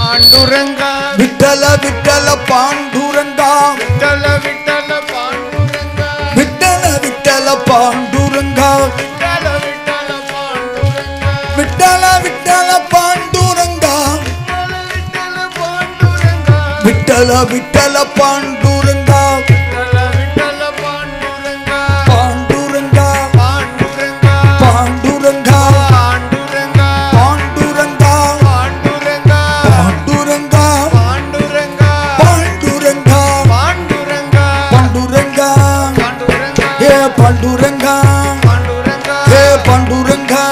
பாண்டுரங்கா விட்டல விட்டல பாண்டுரங்கா விட்டல விட்டல பாண்டுரங்கா விட்டல விட்டல பாண்டுரங்கா விட்டல விட்டல பாண்டுரங்கா விட்டல விட்டல பாண்டுரங்கா விட்டல விட்டல பாண்டுரங்கா பாண்டுரங்கா பாண்டுரங்கா பாண்டுரங்கா பாண்டுரங்கா பாண்டுரங்கா பாண்டுரங்கா பாண்டுரங்கா பாண்டுரங்கா பாண்டுரங்கா பாண்டுரங்கா பாண்டுரங்கா பாண்டுரங்கா ஏ பாண்டுரங்கா பாண்டுரங்கா ஏ பாண்டுரங்கா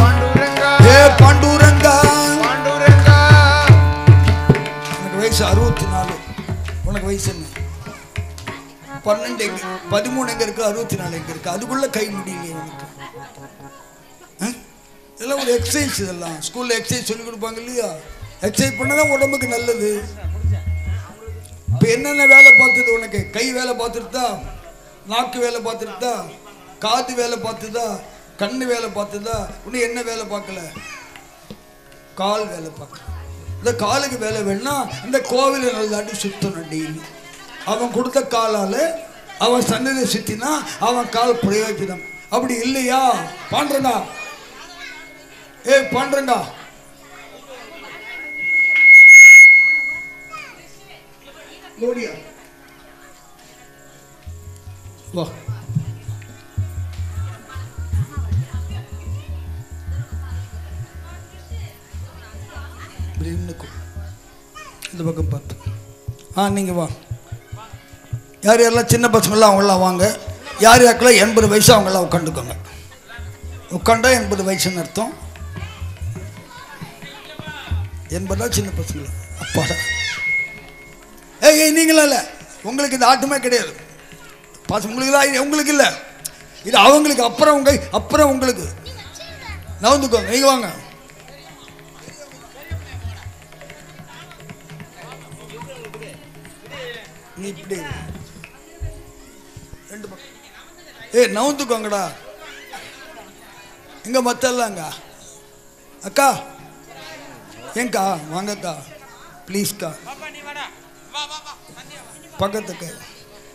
பாண்டுரங்கா ஏ பாண்டுரங்கா. பாண்டுரங்கா எனக்கு வயசு 64. உனக்கு வயசு என்ன? 12 எங்க 13 எங்க இருக்கு, 64 எங்க இருக்கு? அதுக்குள்ள கை முடியலையே உனக்கு. இதெல்லாம் ஒரு எக்ஸசைஸ். இதெல்லாம் ஸ்கூல்ல எக்ஸசைஸ் சொல்லி கொடுப்பாங்க இல்லையா? எக்ஸசைஸ் பண்ணதான் உடம்புக்கு நல்லது. இப்போ என்னென்ன வேலை பார்த்தது உனக்கு? கை வேலை பார்த்துருதா, நாக்கு வேலை பார்த்துருதா, காது வேலை பார்த்துதா, கண்ணு வேலை பார்த்துதா? இன்னும் என்ன வேலை பார்க்கல? கால் வேலை பார்க்கல. இந்த காலுக்கு வேலை வேணும்னா இந்த கோவிலை நல்லாட்டி சுத்தணும் டெய்லி. அவன் கொடுத்த காலால் அவன் சன்னதியை சுற்றினா அவன் கால் பிரயோஜனம். அப்படி இல்லையா பாண்டுரங்கா? ஏ பாண்டுரங்கா, வா. இந்த பக்கம் பார்த்து நீங்கள் வா. யார் யாரெல்லாம் சின்ன பசங்களாம் அவங்களாம் வாங்க. யார் யாருக்கெல்லாம் 80 வயசு அவங்களாம் உட்காந்துக்கோங்க. உட்காண்டா 80 வயசுன்னு அர்த்தம். 80 சின்ன பசங்களா? அப்பாடா. ஏய் நீங்களா இல்லை, உங்களுக்கு இந்த ஆட்டமே கிடையாது. உங்களுக்கு தான், உங்களுக்கு இல்லை, இது அவங்களுக்கு. அப்புறம் உங்களுக்கு நவுந்துக்கோங்க. நீங்கள் வாங்க. நீ இப்படி 2 பக்கம் நவுந்துக்கோங்கடா. எங்க மத்தல்லாங்க அக்கா, ஏங்கா வாங்கக்கா ப்ளீஸ்க்கா. பக்கத்துக்கு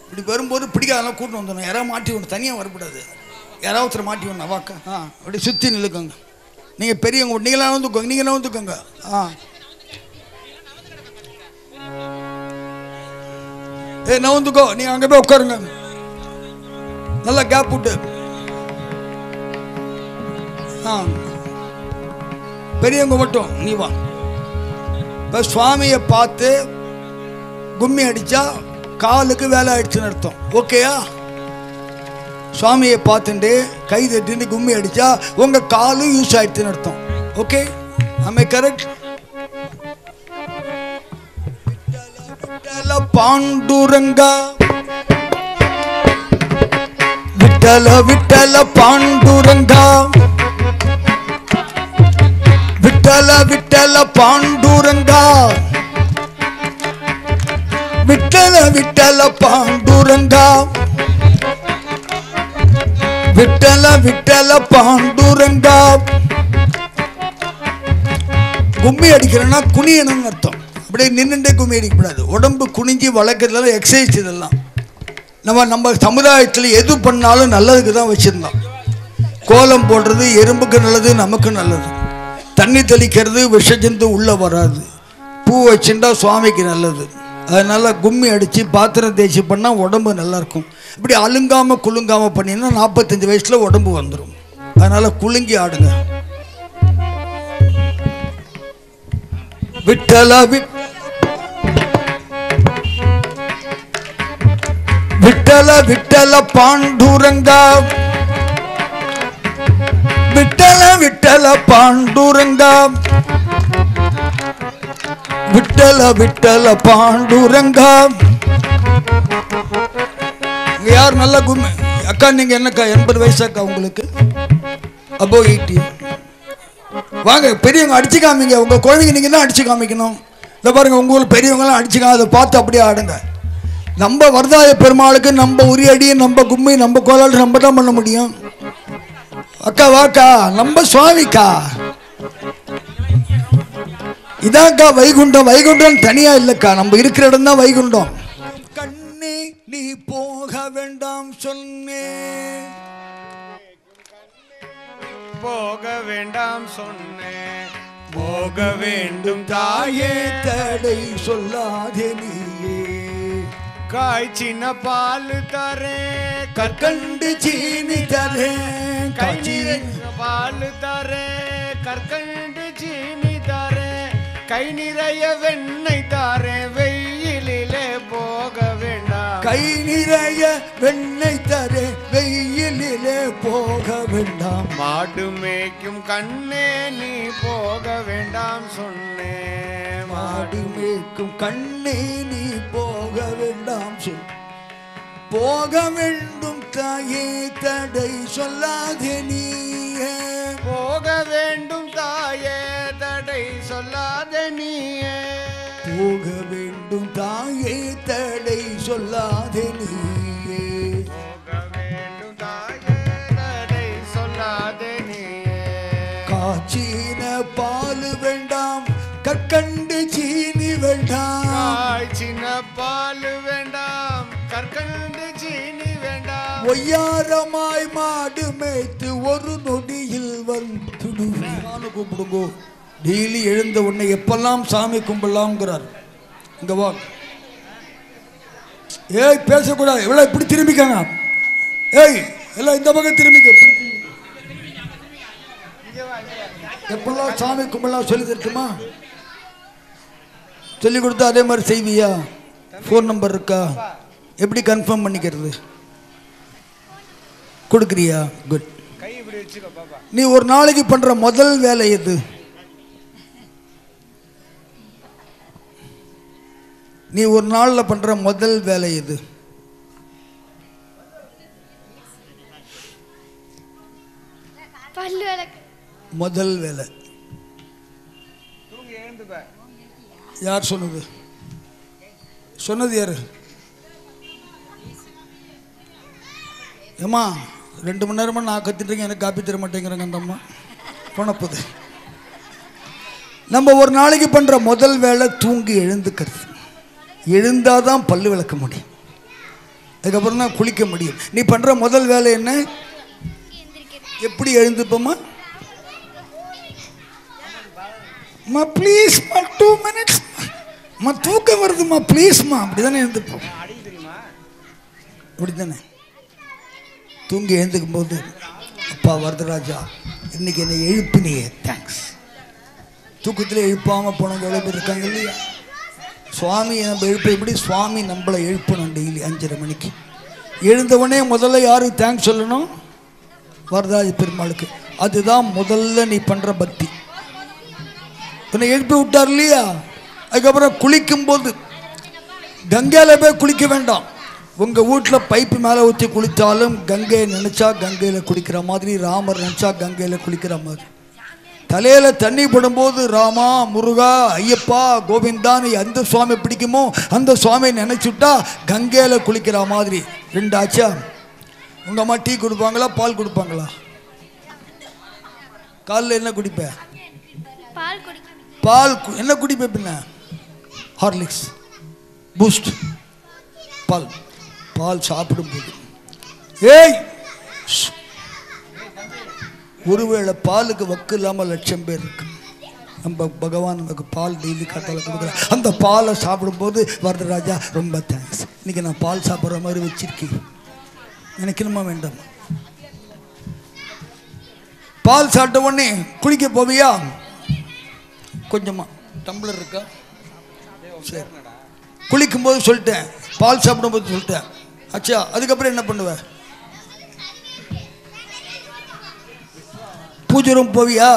இப்படி வரும்போது பிடிக்காதெல்லாம் கூட்டின்னு வந்துடணும். யாராவது மாட்டி விடணும், தனியாக வரக்கூடாது. யாராவது ஒருத்தர் மாட்டி விடணும். வாக்கா. அப்படி சுற்றி நில்லுக்கோங்க. நீங்கள் பெரியவங்க, நீங்களாம் நவுந்துக்கோங்க. நீங்கள் நவுந்துக்கோங்க. நவுந்துக்கோ. நீங்க அங்கே போய் உட்காருங்க. நல்லா கேப் விட்டு. பெரியவங்க மட்டும் நீ வா. இப்போ சுவாமியை பார்த்து கும்மி அடித்தா காலுக்கு வேலை ஆயிடுச்சுன்னு அர்த்தம். ஓகேயா? சுவாமியை பார்த்துட்டு கை தட்டிட்டு கும்மி அடித்தா உங்கள் காலும் யூஸ் ஆயிடுச்சுன்னு அர்த்தம். Okay, am I correct? விட்டல பாண்டுரங்கா விட்டல விட்டல பாண்டுரங்கா விட்டல விட்டல பாண்டுரங்கா விட்டல விட்டல பாண்டுரங்கா விட்டல விட்டல பாண்டுரங்கா. கும்மி அடிக்கிறேன்னா குனியணும்னு அர்த்தம். அப்படியே நின்றுட்டே கும்மி அடிக்கக்கூடாது. உடம்பு குனிஞ்சி வளர்க்குறதுல எக்ஸசைஸ். இதெல்லாம் நம்ம சமுதாயத்தில் எது பண்ணாலும் நல்லதுக்கு தான் வச்சுருந்தோம். கோலம் போடுறது எறும்புக்கு நல்லது, நமக்கு நல்லது. தண்ணி தெளிக்கிறது விஷஜந்து உள்ளே வராது. பூ வச்சுட்டா சுவாமிக்கு நல்லது. அதனால் கும்மி அடித்து பாத்திரம் தேய்ச்சி பண்ணால் உடம்பு நல்லாயிருக்கும். இப்படி அலுங்காமல் குலுங்காமல் பண்ணினா 45 வயசில் உடம்பு வந்துடும். அதனால் குலுங்கி ஆடுங்க. விட்டல விட்டல விட்டல பாண்டுரங்கா விட்டல விட்டல பாண்டுரங்கா விட்டல விட்டல பாண்டுரங்கா. யார் நல்லா கும்மி? அக்கா நீங்க என்னக்கா 80 வயசாக்கா உங்களுக்கு? அப்போ 80. வாங்க பெரியவங்க அடிச்சு காமிங்க. உங்க குழந்தைங்க நீங்க தான் அடிச்சு காமிக்கணும். இதை பாருங்க, உங்க ஊர் பெரியவங்களாம் அடிச்சுக்காம அதை பார்த்து அப்படியே ஆடுங்க. நம்ம வரதாய பெருமாளுக்கு நம்ம உரியடி, நம்ம கும்மி, நம்ம கோலாட்டு நம்ம தான் பண்ண முடியும். அக்கா வாக்கா, நம்ம சுவாமிக்கா. இதான்க்கா வைகுண்டம். வைகுண்டம் தனியா இல்லக்கா, நம்ம இருக்கிற இடம் தான் வைகுண்டம். கண்ணே நீ போக வேண்டாம் சொன்னேன், போக வேண்டாம் சொன்னேன், போக வேண்டும் தாயே, தடை சொல்லாதே நீயே. காய்ச்சின பால் தரே, கற்கண்டு சீனி தரே, பால் தரே, கற்கண்டு சீனி தரே, கை நிறைய வெண்ணெய் தாரே, வெயிலிலே போக வேண்டாம், கை நிறைய வெண்ணெய் தரே, வெயிலிலே போக வேண்டாம். மாடு மேய்க்கும் கண்ணே நீ போக வேண்டாம் சொன்னேன், மாடு மேய்க்கும் கண்ணே நீ போக வேண்டாம் சொல். போக வேண்டும் தாயே, தடை சொல்லாதே நீயே, போக வேண்டும் தாயே, தடை சொல்லாத நீயே, போக வேண்டும் தாயே, தடை சொல்லாதே நீயே, போக வேண்டும் தாயே, தடை சொல்லாத நீயே. காய்ச்சின பால் வேண்டாம், கற்கண்டு சீனி வேண்டாம், காய்ச்சின பால் வேண்டாம், கற்கண்டு சீனி வேண்டாம், ஒய்யாரமாய் மாடு மேய்த்து ஒரு நொடியில் வந்துடுவேன். கூப்பிடுங்கோ. டெய்லி எழுந்த உடனே எப்பெல்லாம் சாமி கும்பிடலாம்ங்கிறார். இங்க வா. ஏய் பேசக்கூடாது, எவ்வளவு இப்படி திரும்பிக்காங்க. ஏய் எல்லாம் இந்த பக்கம் திரும்பிக்க. எப்பெல்லாம் சாமி கும்பிடலாம் சொல்லி தரட்டுமா? சொல்லி கொடுத்தா அதே மாதிரி செய்வியா? ஃபோன் நம்பர் இருக்கா? எப்படி கன்ஃபார்ம் பண்ணிக்கிறது? கொடுக்குறியா? குட். நீ ஒரு நாளைக்கு பண்ற முதல் வேலை எது? நீ ஒரு நாள்ல பண்ற முதல் வேலை எது? முதல் வேலை யார் சொன்னது? சொன்னது யாரு? ஏம்மா 2 மணி நேரமா நான் கத்திட்டுருக்கேன், எனக்கு காப்பி தர மாட்டேங்கிறாங்க அந்த அம்மா. போனப்போது நம்ம ஒரு நாளைக்கு பண்ற முதல் வேலை தூங்கி எழுந்துக்கிறது. எழுந்தாதான் பல்லு விளக்க முடியும், அதுக்கப்புறம் தான் குளிக்க முடியும். நீ பண்ற முதல் வேலை என்ன? எப்படி எழுந்துப்போமா? ப்ளீஸ்மா 2 minutes தூக்கம் வருதுமா ப்ளீஸ்மா, அப்படிதானே எழுந்துப்போம். அப்படித்தானே தூங்கி எழுந்துக்கும் போது, அப்பா வரதராஜா இன்னைக்கு என்னை எழுப்பினியே, தேங்க்ஸ். தூக்கத்தில் எழுப்பாம போனவங்க எவ்வளோ பேர் இருக்காங்க இல்லையா? சுவாமி நம்ம எழுப்ப எப்படி? சுவாமி நம்மளை எழுப்பணும். டெய்லி 5:30 மணிக்கு எழுந்தவொடனே முதல்ல யாருக்கு தேங்க்ஸ் சொல்லணும்? வரதராஜ பெருமாளுக்கு. அதுதான் முதல்ல நீ பண்ற பக்தி. உன்னை எழுப்பி விட்டார் இல்லையா? அதுக்கப்புறம் குளிக்கும் போது கங்கையில் போய் குளிக்க வேண்டாம். உங்கள் வீட்டில் பைப்பு மேலே ஊற்றி குளித்தாலும் கங்கையை நினச்சா கங்கையில் குளிக்கிற மாதிரி, ராமர் நினச்சா கங்கையில் குளிக்கிற மாதிரி. தலையில் தண்ணி படும்போது ராமா, முருகா, ஐயப்பா, கோவிந்தான்னு எந்த சுவாமி பிடிக்குமோ அந்த சுவாமியை நினச்சிட்டா கங்கையில் குளிக்கிற மாதிரி. 2 ஆச்சா? உங்கள் அம்மா டீ கொடுப்பாங்களா, பால் கொடுப்பாங்களா? காலையில் என்ன குடிப்ப? பால். என்ன குடிப்ப? பின்ன ஹார்லிக்ஸ், பூஸ்ட், பால். பால் சாப்பிடும்போது ஏய், ஒருவேளை பாலுக்கு வக்கு இல்லாமல் 1,00,000 பேர் இருக்கு. நம்ம பகவான் நமக்கு பால் டெய்லி காத்தால கொடுக்குறேன். அந்த பாலை சாப்பிடும்போது வரதராஜா ரொம்ப தேங்க்ஸ், இன்னைக்கு நான் பால் சாப்பிட்ற மாதிரி வச்சிருக்கேன், நினைக்கணுமா வேண்டாம்? பால் சாப்பிட்ட உடனே குளிக்க போவியா? கொஞ்சமா டம்ளர் இருக்கா? சரி. குளிக்கும்போது சொல்லிட்டேன், பால் சாப்பிடும்போது சொல்லிட்டேன். ஆச்சா? அதுக்கப்புறம் என்ன பண்ணுவ? பூஜை ரூம் போவியா?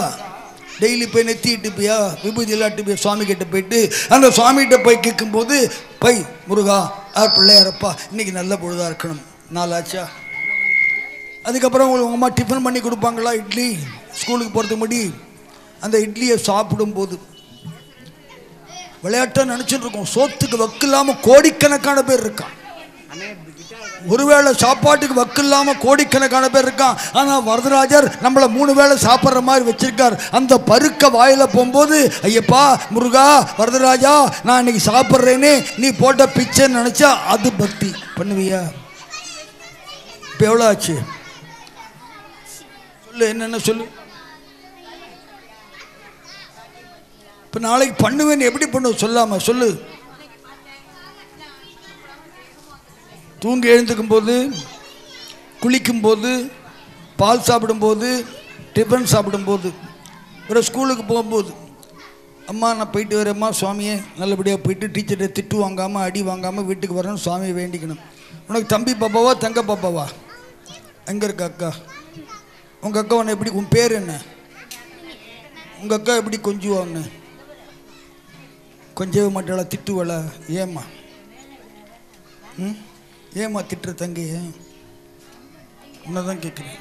டெய்லி போய் நெத்தி இட்டுப்பியா, விபூதி எல்லாம் இட்டுப்பியா? சுவாமி கிட்ட போயிட்டு அந்த சுவாமிகிட்ட போய் கேட்கும்போது, பை முருகா பிள்ளையாரப்பா இன்னைக்கு நல்ல பொழுதாக இருக்கணும். 4 ஆச்சா? அதுக்கப்புறம் உங்களுக்கு உங்கள் அம்மா டிஃபன் பண்ணி கொடுப்பாங்களா? இட்லி, ஸ்கூலுக்கு போகிறதுக்கு முன்னாடி அந்த இட்லியை சாப்பிடும்போது விளையாட்டாக நினச்சிட்டு இருக்கோம். சோத்துக்கு வக்கு இல்லாமல் கோடிக்கணக்கான பேர் இருக்கான். ஒருவேளை சாப்பாட்டுக்கு வக்கு இல்லாமல் கோடிக்கணக்கான பேர் இருக்கான். ஆனால் வரதராஜர் நம்மளை 3 வேளை சாப்பிட்ற மாதிரி வச்சிருக்கார். அந்த பருக்க வாயில் போகும்போது ஐயப்பா முருகா வரதராஜா நான் இன்னைக்கு சாப்பிட்றேன்னு நீ போட்ட பிச்சைன்னு நினச்சா அது பக்தி பண்ணுவியா? இப்போ எவ்வளோ ஆச்சு சொல்லு, என்னென்ன சொல்லு. இப்போ நாளைக்கு பண்ணுவேன்னு எப்படி பண்ணுவ சொல்லாம சொல்லு. தூங்கி எழுந்துக்கும் போது, குளிக்கும்போது, பால் சாப்பிடும்போது, டிஃபன் சாப்பிடும்போது, ஒரு ஸ்கூலுக்கு போகும்போது, அம்மா நான் போயிட்டு வரேம்மா சுவாமியே நல்லபடியாக போயிட்டு டீச்சர்கிட்ட திட்டு வாங்காமல் அடி வாங்காமல் வீட்டுக்கு வரணும் சுவாமியை வேண்டிக்கணும். உனக்கு தம்பி பாப்பாவா தங்க பாப்பாவா? எங்கே இருக்க அக்கா? உங்கள் அக்கா உன்னை எப்படி, உன் பேர் என்ன? உங்கள் அக்கா எப்படி கொஞ்சுவா ஒன்று? கொஞ்சவே மாட்டாளா? திட்டுவல? ஏம்மா ஏம்மா திட்டுற தங்கைய? உன்னதான் கேட்குறேன்.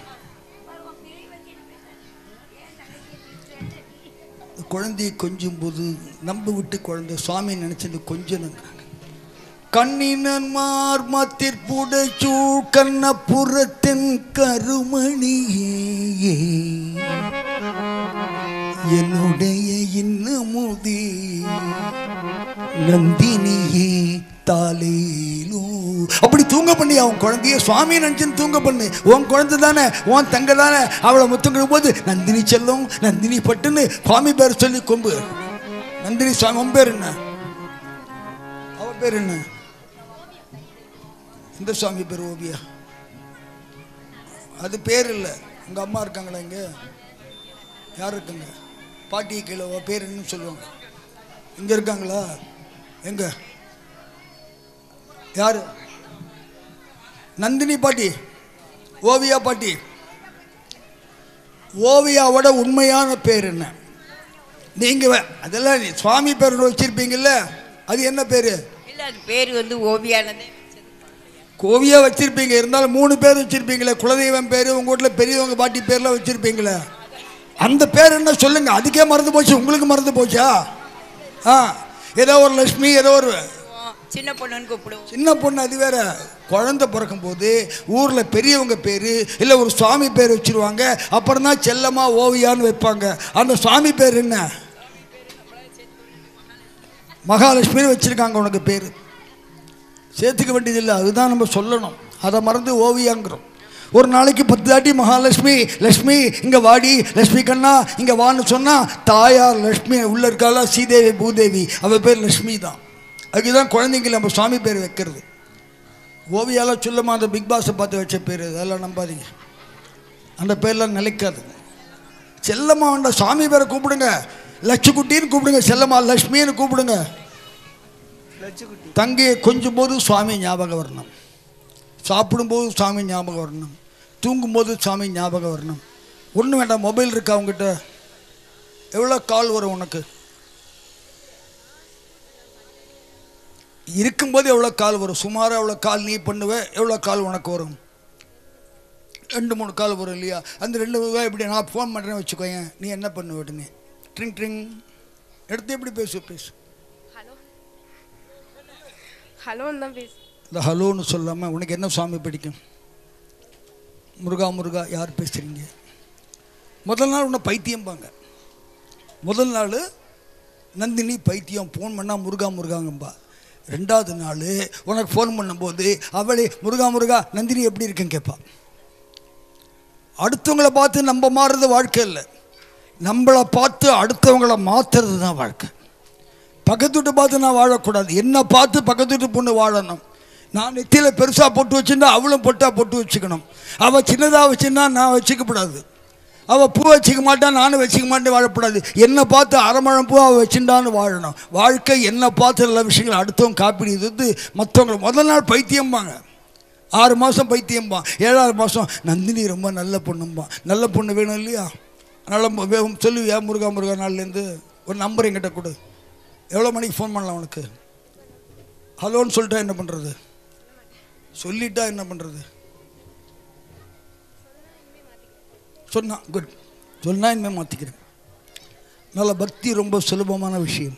குழந்தையை கொஞ்சும் போது நம்ப விட்டு குழந்தை சுவாமி நினைச்சது கொஞ்சம் கண்ணினன்மார் மத்திற்புடைச்சூ கண்ணப்புறத்தின் கருமணியே என்னுடைய இன்னமுதே நந்தினியே தாலேலோ. அப்படி தூங்க பண்ணி அவன் குழந்தைய சுவாமி நினைச்சுன்னு தூங்க பண்ணு. உன் குழந்தை தானே, உன் தங்க தானே. அவளை முத்தங்கும் போது நந்தினி செல்லும் நந்தினி பட்டுன்னு சுவாமி பேர் சொல்லி கொம்பு. நந்தினி சுவாமி உன் பேர் என்ன? அவ பேர் என்ன? இந்த சுவாமி பேர் ஓவியா. அது பேர் இல்லை. உங்க அம்மா இருக்காங்களா இங்க? யார் இருக்காங்க? பாட்டி கீழே பேர் என்னன்னு சொல்லுவாங்க. இங்க இருக்காங்களா? எங்க? யாரு? நந்தினி பாட்டி, ஓவியா பாட்டி. ஓவியாவோட உண்மையான பேர் என்ன? நீங்க அதெல்லாம் சுவாமி பேர் வச்சிருப்பீங்கல்ல, அது என்ன பேரு? இல்ல அது பேர் வந்து ஓவியானதே. கோவியா வச்சிருப்பீங்க, இருந்தாலும் 3 பேர் வச்சிருப்பீங்களே. குலதெய்வம் பேரு, உங்க வீட்டுல பெரியவங்க பாட்டி பேர்லாம் வச்சிருப்பீங்களே, அந்த பேர் என்ன சொல்லுங்க. அதுக்கே மறந்து போச்சு, உங்களுக்கு மறந்து போச்சா? ஏதோ ஒரு லட்சுமி, ஏதோ ஒரு சின்ன பொண்ணுன்னு கூப்பிடுவோம். சின்ன பொண்ணு அது வேற. குழந்தை பிறக்கும் போது ஊர்ல பெரியவங்க பேரு இல்ல ஒரு சுவாமி பேர் வச்சிருவாங்க. அப்புறம் தான் செல்லமா ஓவியான்னு வைப்பாங்க. அந்த சுவாமி பேர் என்ன? மகாலட்சுமின்னு வச்சிருக்காங்க. உனக்கு பேரு சேர்த்துக்க வேண்டியதில்லை, அதுதான் நம்ம சொல்லணும். அதை மறந்து ஓவியாங்கிறோம். ஒரு நாளைக்கு 10 தாட்டி மகாலட்சுமி லட்சுமி இங்கே வாடி, லட்சுமி கண்ணா இங்கே வான்னு சொன்னால் தாயார் லட்சுமி உள்ள இருக்காளா ஸ்ரீதேவி பூதேவி, அவள் பேர் லட்சுமி தான். அதுதான் குழந்தைங்க நம்ம சுவாமி பேர் வைக்கிறது. ஓவியாலாம் சொல்லமா அந்த பிக் பாஸை பார்த்து வச்ச பேர், அதெல்லாம் நம்பாதீங்க. அந்த பேர்லாம் நிலைக்காது. செல்லம்மா வேண்டாம், சுவாமி பேரை கூப்பிடுங்க. லட்சுக்குட்டின்னு கூப்பிடுங்க, செல்லம்மா லட்சுமின்னு கூப்பிடுங்க. தங்கையை கொஞ்சம் போது சுவாமி ஞாபகம் வரணும், சாப்பிடும்போது சுவாமி ஞாபகம் வரணும், தூங்கும்போது சுவாமி ஞாபகம் வரணும். ஒன்றும் வேண்டாம், மொபைல் இருக்கா அவங்ககிட்ட? எவ்வளோ கால் வரும் உனக்கு? இருக்கும்போது எவ்வளோ கால் வரும்? சுமாராக எவ்வளோ கால் நீ பண்ணுவ? எவ்வளோ கால் உனக்கு வரும்? 2-3 கால் வரும் இல்லையா? அந்த 2 இப்படி நான் ஃபோன் பண்ணுறேன்னு வச்சுக்கோங்க, நீ என்ன பண்ணுவ? உடனே ட்ரிங் ட்ரிங் எடுத்து எப்படி பேசு. ஹலோன்னு தான் பேசு. இந்த ஹலோன்னு சொல்லாமல் உனக்கு என்ன சுவாமி பிடிக்கும்? முருகா முருகா யார் பேசுகிறீங்க? முதல் நாள் உன்னை பைத்தியம்பாங்க. முதல் நாள் நந்தினி பைத்தியம், ஃபோன் பண்ணால் முருகா முருகாங்கம்பா. 2வது நாள் உனக்கு ஃபோன் பண்ணும்போது அவளே முருகா முருகா நந்தினி எப்படி இருக்குன்னு கேட்பா. அடுத்தவங்களை பார்த்து நம்ம மாறுறது வாழ்க்கை இல்லை, நம்மளை பார்த்து அடுத்தவங்களை மாற்றுறது தான் வாழ்க்கை. பக்கத்து வீட்டு பார்த்து நான் வாழக்கூடாது, என்னை பார்த்து பக்கத்து வீட்டு பொண்ணு வாழணும். நான் நெத்தியில் பெருசாக பொட்டு வச்சுருந்தா அவளும் பொட்டாக பொட்டு வச்சுக்கணும். அவள் சின்னதாக வச்சுருந்தா நான் வச்சுக்கப்படாது. அவள் பூ வச்சுக்க மாட்டான், நானும் வச்சுக்க மாட்டேன், வாழக்கூடாது. என்னை பார்த்து அரைமழம் பூ அவள் வச்சுட்டான்னு வாழணும். வாழ்க்கை என்னை பார்த்து எல்லா விஷயங்களும் அடுத்தவங்க காப்பிடுது. மற்றவங்களை முதல் நாள் பைத்தியம்பாங்க, 6 மாதம் பைத்தியம்பான், 7வது மாதம் நந்தினி ரொம்ப நல்ல பொண்ணும்பான். நல்ல பொண்ணு வேணும் இல்லையா? நல்ல சொல்லுவியா முருகா முருகா நாள்லேருந்து ஒரு நம்பர் என்கிட்ட கொடு. எவ்வளோ மணிக்கு ஃபோன் பண்ணலாம் உனக்கு? ஹலோன்னு சொல்லிட்டா என்ன பண்ணுறது? சொல்லிட்டா என்ன பண்ணுறது? சொன்னா குட், சொன்னால் இனிமேல் மாற்றிக்கிறேன். நல்ல பக்தி ரொம்ப சுலபமான விஷயம்.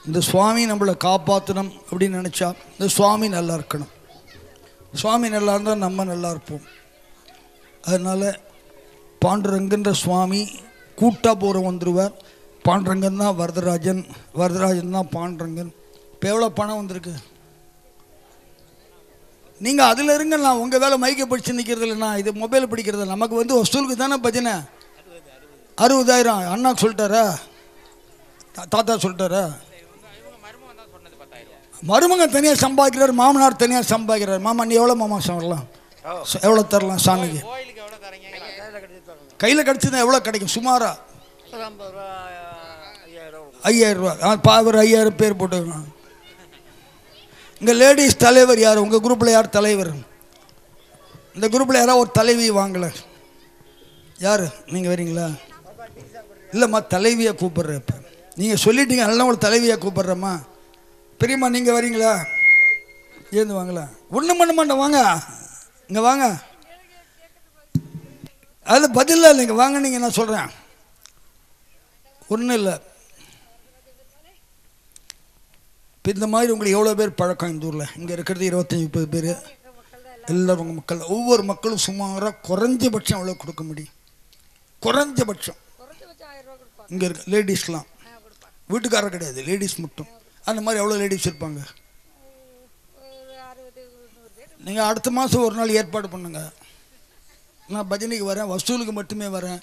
இந்த சுவாமி நம்மளை காப்பாற்றணும் அப்படின்னு நினச்சா இந்த சுவாமி நல்லா இருக்கணும். சுவாமி நல்லா இருந்தால் நம்ம நல்லா இருப்போம். அதனால் பாண்டுரங்கன்ற சுவாமி கூட்டாக போகிற வந்துடுவார். பாண்டுரங்கன் தான் வரதராஜன், வரதராஜன் தான் பாண்டுரங்கன். இப்போ எவ்வளோ பணம் வந்திருக்கு? நீங்கள் அதில் இருங்க. நான் உங்கள் வேலை மைக்கை படித்து நிற்கிறது இல்லைண்ணா, இது மொபைல் படிக்கிறது. நமக்கு வந்து வசூலுக்கு தானே பஜனை. 60,000 அண்ணாக்கு சொல்லிட்டாரா, தாத்தா சொல்லிட்டாரா? மருமகன் தனியாக சம்பாதிக்கிறார், மாமனார் தனியாக சம்பாதிக்கிறார். மாமா நீ எவ்வளோ மாமா சொல்லலாம், எவ்வளோ தரலாம் சாமிக்கு? கையில் கிடச்சிதான் எவ்வளோ கிடைக்கும் சுமாரா? 5,000 ரூபா. பாவர் 5,000 பேர் போட்டுக்கணும். இங்கே லேடிஸ் தலைவர் யார்? உங்கள் குரூப்பில் யார் தலைவர்? இந்த குரூப்பில் யாராவது ஒரு தலைவி வாங்கலை? யார்? நீங்கள் வரீங்களா? இல்லைம்மா, தலைவியை கூப்பிட்றேன். இப்போ நீங்கள் சொல்லிட்டீங்க, அதனால ஒரு தலைவியை கூப்பிட்றேம்மா. பெரியம்மா நீங்கள் வரீங்களா? ஏந்து வாங்களா? ஒன்றும் பண்ண மாட்டேன், வாங்க இங்கே வாங்க. அதில் பதில் இல்லைங்க, வாங்க. நீங்கள் நான் சொல்கிறேன், ஒன்றும் இல்லை. இப்போ இந்த மாதிரி உங்களுக்கு எவ்வளோ பேர் பழக்கம் இந்த ஊரில்? இங்கே இருக்கிறது 25-30 பேர். எல்லோரும் உங்கள் மக்கள், ஒவ்வொரு மக்களும் சுமாராக குறைஞ்சபட்சம் எவ்வளோ கொடுக்க முடியும்? குறைஞ்சபட்சம் இங்கே இருக்க லேடிஸ்லாம், வீட்டுக்காரர் கிடையாது, லேடிஸ் மட்டும். அந்த மாதிரி எவ்வளோ லேடிஸ் இருப்பாங்க? நீங்கள் அடுத்த மாதம் ஒரு நாள் ஏற்பாடு பண்ணுங்க. நான் பஜனைக்கு வரேன், வசூலுக்கு மட்டுமே வரேன்.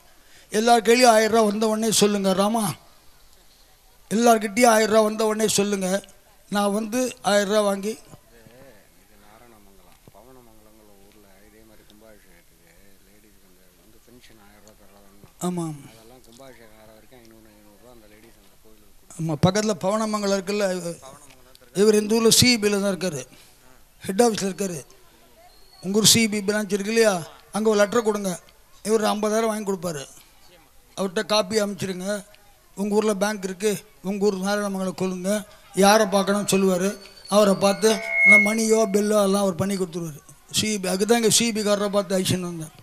எல்லார் கையிலையும் 1000 ரூபா வந்த உடனே சொல்லுங்கள். ராமா, எல்லார்கிட்டையும் 1000 ரூபா வந்த உடனே சொல்லுங்கள். நான் வந்து 1000 ரூபா வாங்கி ஆமாம் ஆமாம். பக்கத்தில் பவனமங்கலம் இருக்குல்ல, இவர் இந்த ஊரில் சிபியில் தான் இருக்கார், ஹெட் ஆஃபீஸில் இருக்கார். உங்கள் ஊர் சிபி பிரான்ச் இருக்கு இல்லையா, அங்கே ஒரு லெட்டர் கொடுங்க, இவர் 50,000 வாங்கி கொடுப்பாரு. அவர்கிட்ட காப்பி அமைச்சிருங்க. உங்கள் ஊரில் பேங்க் இருக்குது, உங்கள் ஊர் நாராயணமங்கலம் கொள்ளுங்க, யாரை பார்க்கணும்னு சொல்லுவார். அவரை பார்த்து இந்த மணியோ பில்லோ எல்லாம் அவர் பண்ணி கொடுத்துருவார். சிபி அதுதான் இங்கே சிபிக்காரரை பார்த்து ஐஷன் வந்தேன்.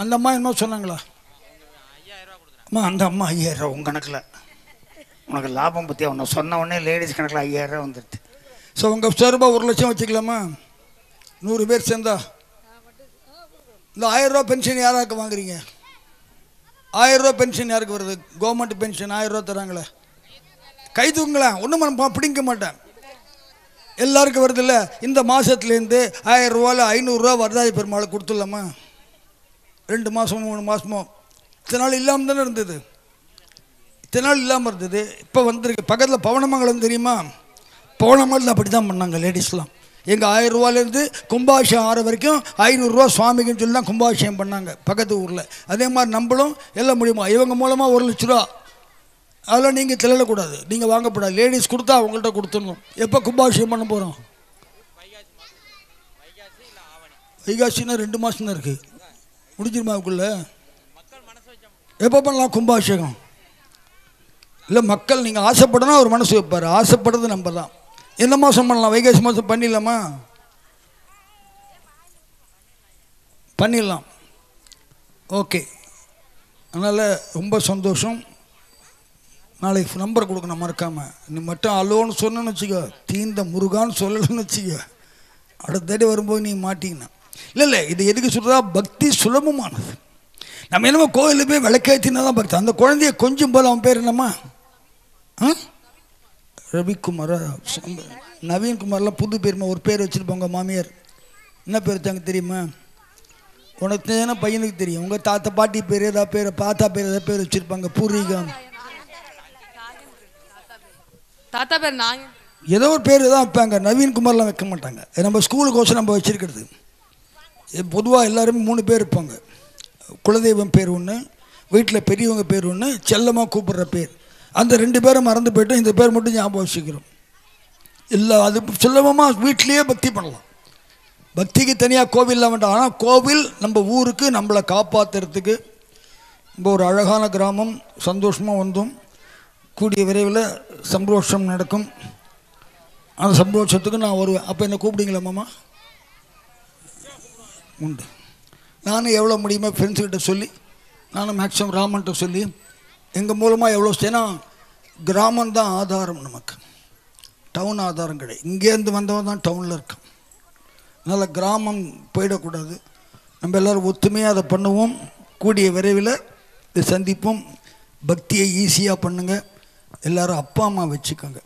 அந்த அம்மா என்ன சொன்னாங்களா? அம்மா அந்த அம்மா 5,000 ரூபா உங்கள் கணக்கில், உனக்கு லாபம் பற்றி அவனை சொன்ன உடனே லேடிஸ் கணக்கில் 5,000 ரூபா வந்துடுது. ஸோ உங்கள் சார்பாக 1,00,000 வச்சுக்கலாமா? 100 பேர் சேர்ந்தா இந்த 1000 ரூபா பென்ஷன் யாராருக்கு வாங்குறீங்க? 1000 ரூபா பென்ஷன் யாருக்கு வருது? கவர்மெண்ட் பென்ஷன் 1000 ரூபா தராங்களே, கை தூங்களேன். ஒன்றும் பிடிக்க மாட்டேன், எல்லாருக்கும் வருது இல்லை. இந்த மாதத்துலேருந்து 1000 ரூபாவில் 500 ரூபா வரதாஜ பெருமாள் கொடுத்துடலாமா? 2 மாதமோ 3 மாதமோ இத்தனை நாள் இல்லாமல் தானே இருந்தது, இத்தனை நாள் இல்லாமல் இருந்தது. இப்போ வந்துருக்கு. பக்கத்தில் பவனமங்கலம் தெரியுமா? பவனமங்கலத்தில் அப்படி தான் பண்ணாங்க லேடிஸ்லாம். எங்கள் 1000 ரூபாலேருந்து கும்பாபிஷேகம் ஆற வரைக்கும் 500 ரூபா சுவாமிக்குன்னு சொல்லி தான் கும்பாபிஷேகம் பண்ணாங்க பக்கத்து ஊரில். அதே மாதிரி நம்மளும் எல்லாம் முடியுமா? இவங்க மூலமாக 1,00,000 ரூபா, அதெல்லாம் நீங்கள் தில்லக்கூடாது, நீங்கள் வாங்கக்கூடாது. லேடிஸ் கொடுத்தா அவங்கள்ட்ட கொடுத்துடணும். எப்போ கும்பாபிஷேகம் பண்ண போகிறோம்? வைகாசின்னா 2 மாதம் தான் இருக்குது, முடிஞ்சிருமா அதுக்குள்ளே? எப்போ பண்ணலாம் கும்பாபிஷேகம்? இல்லை மக்கள் நீங்கள் ஆசைப்படணும், அவர் மனசு வைப்பார். ஆசைப்படுறது நம்ம தான். எந்த மாதம் பண்ணலாம்? வைகாசி மாதம் பண்ணிடலாமா? பண்ணிடலாம். ஓகே. அதனால் ரொம்ப சந்தோஷம். நாளைக்கு நம்பர் கொடுக்கணும் மறக்காமல். நீ மட்டும் அலோன்னு சொன்னேன்னு வச்சுக்கோ, தீந்த முருகான்னு சொல்லலைன்னு வச்சுக்கோ, அடுத்தடி வரும்போது நீ மாட்டிங்கன்னா. இல்லை இது எதுக்கு சொல்கிறதா? பக்தி சுலபமானது. நம்ம என்னமோ கோயிலில் போய் விளக்கேற்றினா தான் பக்தி. அந்த குழந்தைய கொஞ்சம் போல் அவன் பேர் என்னம்மா? ரவிக்குமாரா, நவீன்குமார்லாம் புது பேருமா ஒரு பேர் வச்சுருப்பாங்க. மாமியார் என்ன பேர் வச்சாங்க தெரியுமா? உனக்கு தெரியும்னா பையனுக்கு தெரியும். உங்கள் தாத்தா பாட்டி பேர் ஏதாவது பேர், பாத்தா பேர் ஏதாவது பேர் வச்சுருப்பாங்க. பூர்வீகம் தாத்தா பேர் நாங்க ஏதோ ஒரு பேர் தான் வைப்பாங்க. நவீன்குமார்லாம் வைக்க மாட்டாங்க. நம்ம ஸ்கூலுக்கோசம் நம்ம வச்சுருக்கிறது. பொதுவாக எல்லாருமே 3 பேர் இருப்பாங்க. குலதெய்வம் பேர் ஒன்று, வீட்டில் பெரியவங்க பேர் ஒன்று, செல்லமாக கூப்பிட்ற பேர். அந்த 2 பேரை மறந்து போய்ட்டு இந்த பேர் மட்டும் ஞாபகம் வச்சுக்கிறோம். இல்லை அது சுலபமாக வீட்லேயே பக்தி பண்ணலாம். பக்திக்கு தனியாக கோவிலில் வேண்டாம். ஆனால் கோவில் நம்ம ஊருக்கு நம்மளை காப்பாற்றுறதுக்கு நம்ம ஒரு அழகான கிராமம். சந்தோஷமாக வந்தோம். கூடிய விரைவில் சந்தோஷம் நடக்கும். அந்த சந்தோஷத்துக்கு நான் வருவேன். அப்போ என்னை கூப்பிடுங்களா மாமா? உண்டு. நானும் எவ்வளோ முடியுமோ ஃப்ரெண்ட்ஸுக்கிட்ட சொல்லி, நானும் மேக்ஸிமம் ராமன்கிட்ட சொல்லி, எங்கள் மூலமாக எவ்வளோ ஏன்னா கிராமம்தான் ஆதாரம் நமக்கு, டவுன் ஆதாரம் கிடையாது. இங்கேருந்து வந்தவன் தான் டவுனில் இருக்கான். அதனால் கிராமம் போயிடக்கூடாது. நம்ம எல்லோரும் ஒத்துமையாக அதை பண்ணுவோம். கூடிய விரைவில் இதை சந்திப்போம். பக்தியை ஈஸியாக பண்ணுங்கள். எல்லோரும் அப்பா அம்மா வச்சுக்கோங்க.